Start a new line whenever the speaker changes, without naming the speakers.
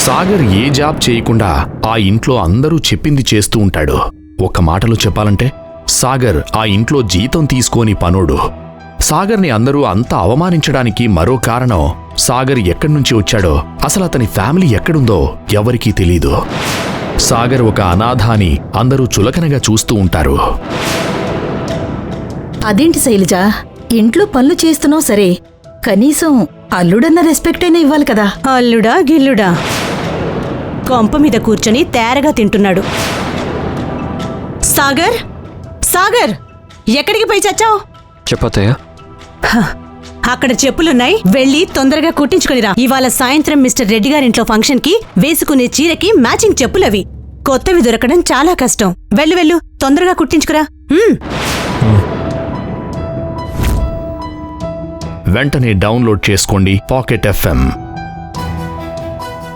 సాగర్ ఏ job చేయకుండా ఆ ఇంట్లో అందరూ చెప్పింది చేస్తూ ఉంటాడు. ఒక్క మాటలో చెప్పాలంటే సాగర్ ఆ ఇంట్లో జీతం తీసుకోని పనోడు. సాగర్ని అందరూ అంత అవమానించడానికి మరో కారణం సాగర్ ఎక్కడ్నుంచి వచ్చాడో, అసలు అతని ఫ్యామిలీ ఎక్కడుందో ఎవరికీ తెలీదు. సాగర్ ఒక అనాథ అని అందరూ చులకనగా చూస్తూ ఉంటారు.
అదేంటి శైలజ, ఇంట్లో పనులు చేస్తున్నావు సరే, కనీసం అల్లుడన్న రెస్పెక్ట్ అయినా ఇవ్వాలి కదా.
అల్లుడా గిల్లుడా కొంప మీద కూర్చొని తేరగా తింటున్నాడు. సాగర్, సాగర్, ఎక్కడికి పోయి చచ్చావు?
చెప్పతయ్యా.
అక్కడ చెప్పులున్నాయి, వెళ్ళి తొందరగా కుట్టించుకునిరా. ఇవాళ సాయంత్రం మిస్టర్ రెడ్డి గారింట్లో ఫంక్షన్ కి వేసుకునే చీరకి మ్యాచింగ్ చెప్పులవి. కొత్తవి దొరకడం చాలా కష్టం. వెళ్ళు వెళ్ళు, తొందరగా కుట్టించుకురా.
వెంటనే డౌన్లోడ్ చేసుకోండి పాకెట్ FM.